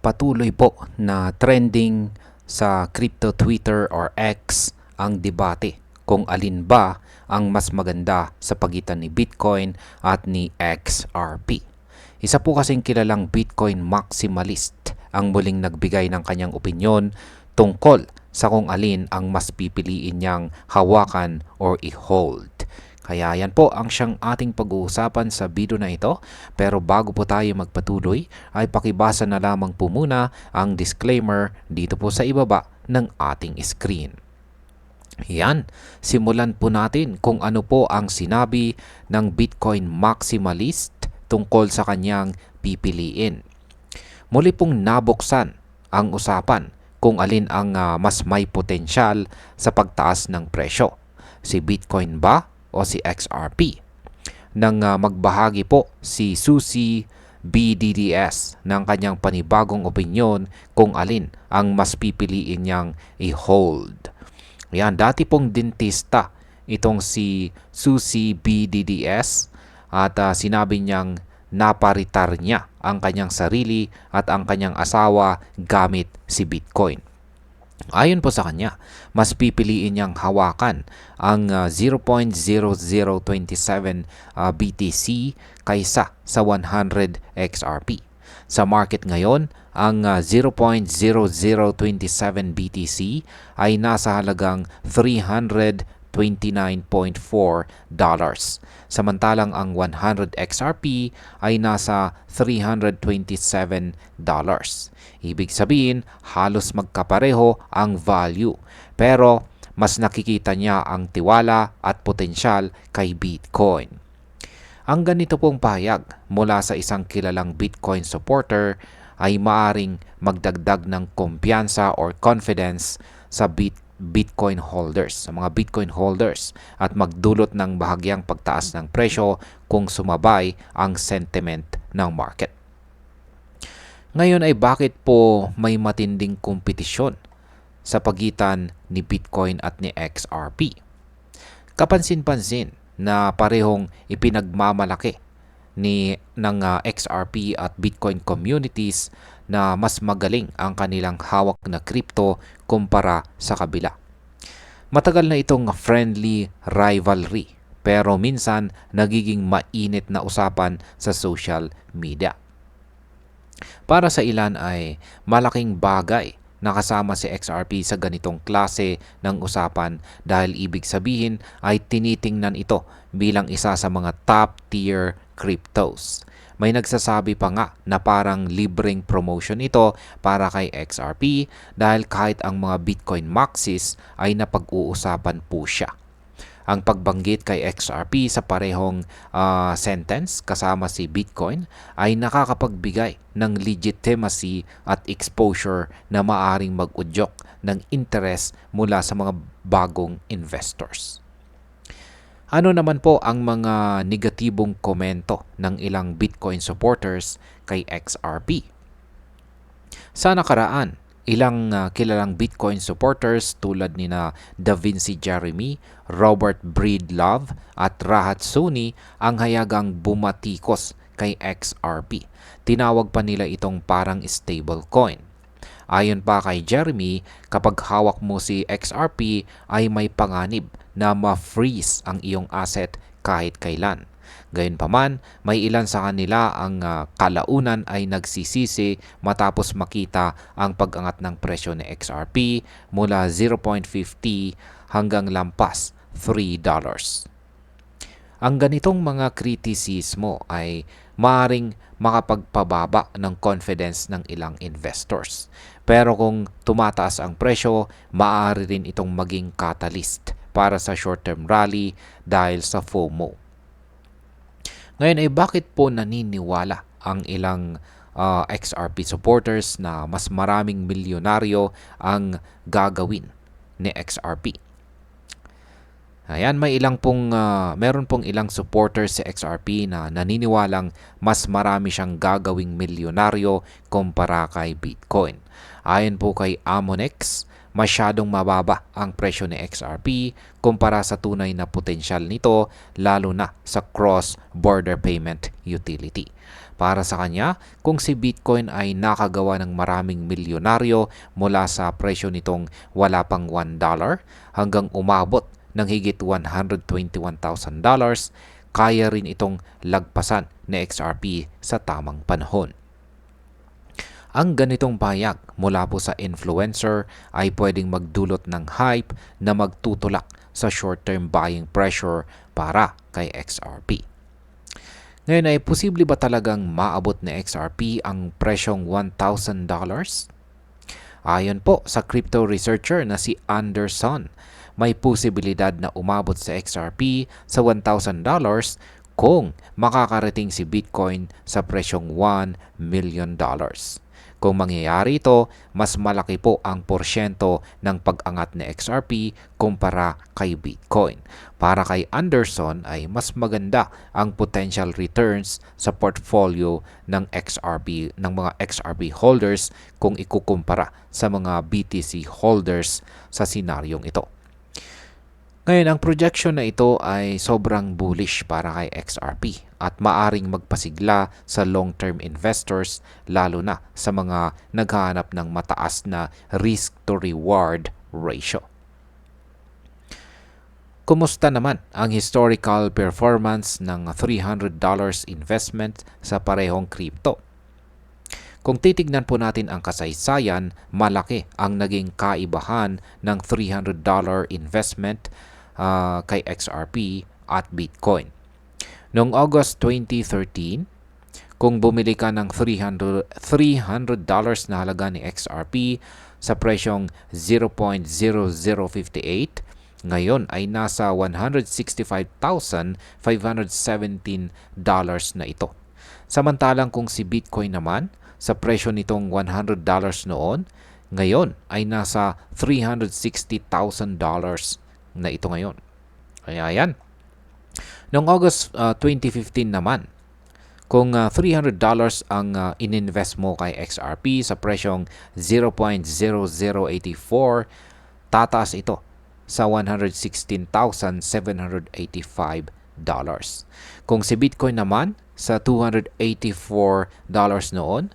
Patuloy po na trending sa crypto Twitter or X ang debate kung alin ba ang mas maganda sa pagitan ni Bitcoin at ni XRP. Isa po kasing kilalang Bitcoin maximalist ang muling nagbigay ng kanyang opinyon tungkol sa kung alin ang mas pipiliin niyang hawakan or i-hold. Kaya yan po ang siyang ating pag-uusapan sa video na ito. Pero bago po tayo magpatuloy ay pakibasa na lamang po muna ang disclaimer dito po sa ibaba ng ating screen. Yan, simulan po natin kung ano po ang sinabi ng Bitcoin maximalist tungkol sa kanyang pipiliin. Muli pong nabuksan ang usapan kung alin ang mas may potensyal sa pagtaas ng presyo. Si Bitcoin ba o si XRP? Nang magbahagi po si Susie BDDS ng kanyang panibagong opinyon kung alin ang mas pipiliin niyang i-hold. Yan, dati pong dentista itong si Susie BDDS at sinabi niyang naparitar niya ang kanyang sarili at ang kanyang asawa gamit si Bitcoin. Ayon po sa kanya, mas pipiliin niyang hawakan ang 0.0027 BTC kaysa sa 100 XRP. Sa market ngayon, ang 0.0027 BTC ay nasa halagang $329.4. Samantalang ang 100 XRP ay nasa $327. Ibig sabihin, halos magkapareho ang value. Pero mas nakikita niya ang tiwala at potensyal kay Bitcoin. Ang ganito pong pahayag mula sa isang kilalang Bitcoin supporter ay maaring magdagdag ng kumpiyansa or confidence sa Bitcoin holders, sa mga Bitcoin holders at magdulot ng bahagyang pagtaas ng presyo kung sumabay ang sentiment ng market. Ngayon ay bakit po may matinding kompetisyon sa pagitan ni Bitcoin at ni XRP? Kapansin-pansin na parehong ipinagmamalaki ng XRP at Bitcoin communities na mas magaling ang kanilang hawak na crypto kumpara sa kabila. Matagal na itong friendly rivalry pero minsan nagiging mainit na usapan sa social media. Para sa ilan ay malaking bagay na kasama si XRP sa ganitong klase ng usapan dahil ibig sabihin ay tinitingnan ito bilang isa sa mga top tier cryptos. May nagsasabi pa nga na parang libreng promotion ito para kay XRP dahil kahit ang mga Bitcoin maxis ay napag-uusapan po siya. Ang pagbanggit kay XRP sa parehong sentence kasama si Bitcoin ay nakakapagbigay ng legitimacy at exposure na maaring mag-udyok ng interest mula sa mga bagong investors. Ano naman po ang mga negatibong komento ng ilang Bitcoin supporters kay XRP? Sa nakaraan, ilang kilalang Bitcoin supporters tulad ni na Da Vinci Jeremy, Robert Breedlove at Rahat Suni ang hayagang bumatikos kay XRP. Tinawag pa nila itong parang stablecoin. Ayon pa kay Jeremy, kapag hawak mo si XRP ay may panganib na ma-freeze ang iyong asset kahit kailan. Gayunpaman, may ilan sa kanila ang kalaunan ay nagsisisi matapos makita ang pag-angat ng presyo ni XRP mula 0.50 hanggang lampas $3. Ang ganitong mga kritisismo ay maaaring makapagpababa ng confidence ng ilang investors. Pero kung tumataas ang presyo, maaari rin itong maging catalyst para sa short-term rally dahil sa FOMO. Ngayon ay bakit po naniniwala ang ilang XRP supporters na mas maraming milyonaryo ang gagawin ni XRP? Ayan, meron pong ilang supporters sa XRP na naniniwalang mas marami siyang gagawing milyonaryo kumpara kay Bitcoin. Ayon po kay Amonex, masyadong mababa ang presyo ni XRP kumpara sa tunay na potensyal nito lalo na sa cross-border payment utility. Para sa kanya, kung si Bitcoin ay nakagawa ng maraming milyonaryo mula sa presyo nitong wala pang $1 hanggang umabot ng higit $121,000, kaya rin itong lagpasan ni XRP sa tamang panahon. Ang ganitong pahayag mula po sa influencer ay pwedeng magdulot ng hype na magtutulak sa short-term buying pressure para kay XRP. Ngayon ay posible ba talagang maabot ni XRP ang presyong $1,000? Ayon po sa crypto researcher na si Anderson, may posibilidad na umabot sa XRP sa $1,000 kung makakarating si Bitcoin sa presyong $1 million. Kung mangyayari ito, mas malaki po ang porsyento ng pag-angat ni XRP kumpara kay Bitcoin. Para kay Anderson ay mas maganda ang potential returns sa portfolio ng mga XRP holders kung ikukumpara sa mga BTC holders sa senaryong ito. Ngayon, ang projection na ito ay sobrang bullish para kay XRP at maaring magpasigla sa long-term investors lalo na sa mga naghahanap ng mataas na risk-to-reward ratio. Kumusta naman ang historical performance ng $300 investment sa parehong crypto? Kung titignan po natin ang kasaysayan, malaki ang naging kaibahan ng $300 investment kay XRP at Bitcoin. Noong August 2013, kung bumili ka ng $300 na halaga ni XRP sa presyong 0.0058, ngayon ay nasa $165,517 na ito. Samantalang kung si Bitcoin naman, sa presyo nitong $100 noon, ngayon ay nasa $360,000 na ito ngayon. Kaya yan. Noong August 2015 naman, kung $300 ang ininvest mo kay XRP sa presyong 0.0084, tataas ito sa $116,785. Kung si Bitcoin naman sa $284 noon,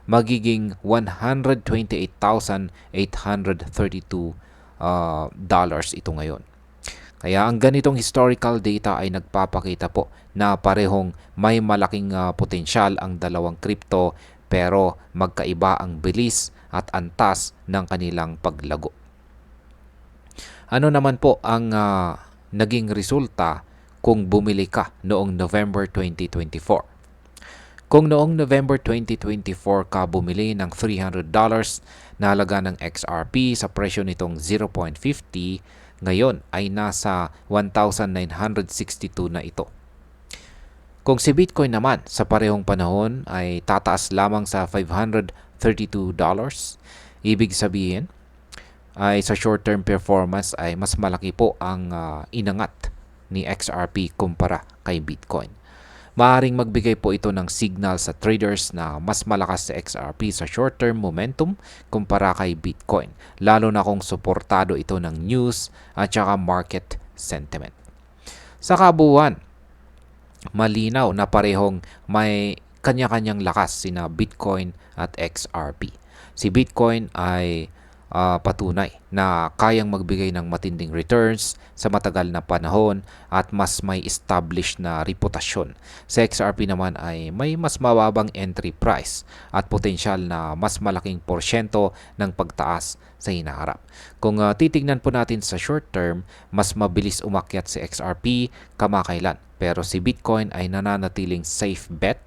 magiging $128,832 ito ngayon. Kaya ang ganitong historical data ay nagpapakita po na parehong may malaking potensyal ang dalawang crypto pero magkaiba ang bilis at antas ng kanilang paglago. Ano naman po ang naging resulta kung bumili ka noong November 2024? Kung noong November 2024 ka bumili ng $300 na halaga ng XRP sa presyo nitong 0.50, ngayon ay nasa 1,962 na ito. Kung si Bitcoin naman sa parehong panahon ay tataas lamang sa $532, ibig sabihin ay sa short-term performance ay mas malaki po ang inangat ni XRP kumpara kay Bitcoin. Maaring magbigay po ito ng signal sa traders na mas malakas sa XRP sa short-term momentum kumpara kay Bitcoin, lalo na kung suportado ito ng news at saka market sentiment. Sa kabuuan, malinaw na parehong may kanya-kanyang lakas sina Bitcoin at XRP. Si Bitcoin ay patunay na kayang magbigay ng matinding returns sa matagal na panahon at mas may established na reputasyon. Sa XRP naman ay may mas mababang entry price at potensyal na mas malaking porsyento ng pagtaas sa hinaharap. Kung titignan po natin sa short term, mas mabilis umakyat si XRP kamakailan. Pero si Bitcoin ay nananatiling safe bet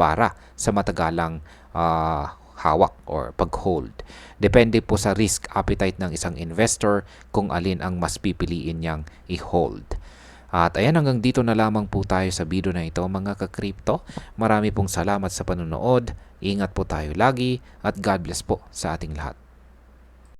para sa matagalang hawak or pag-hold. Depende po sa risk appetite ng isang investor kung alin ang mas pipiliin niyang i-hold. At ayan, hanggang dito na lamang po tayo sa video na ito mga ka-crypto. Marami pong salamat sa panonood. Ingat po tayo lagi at God bless po sa ating lahat.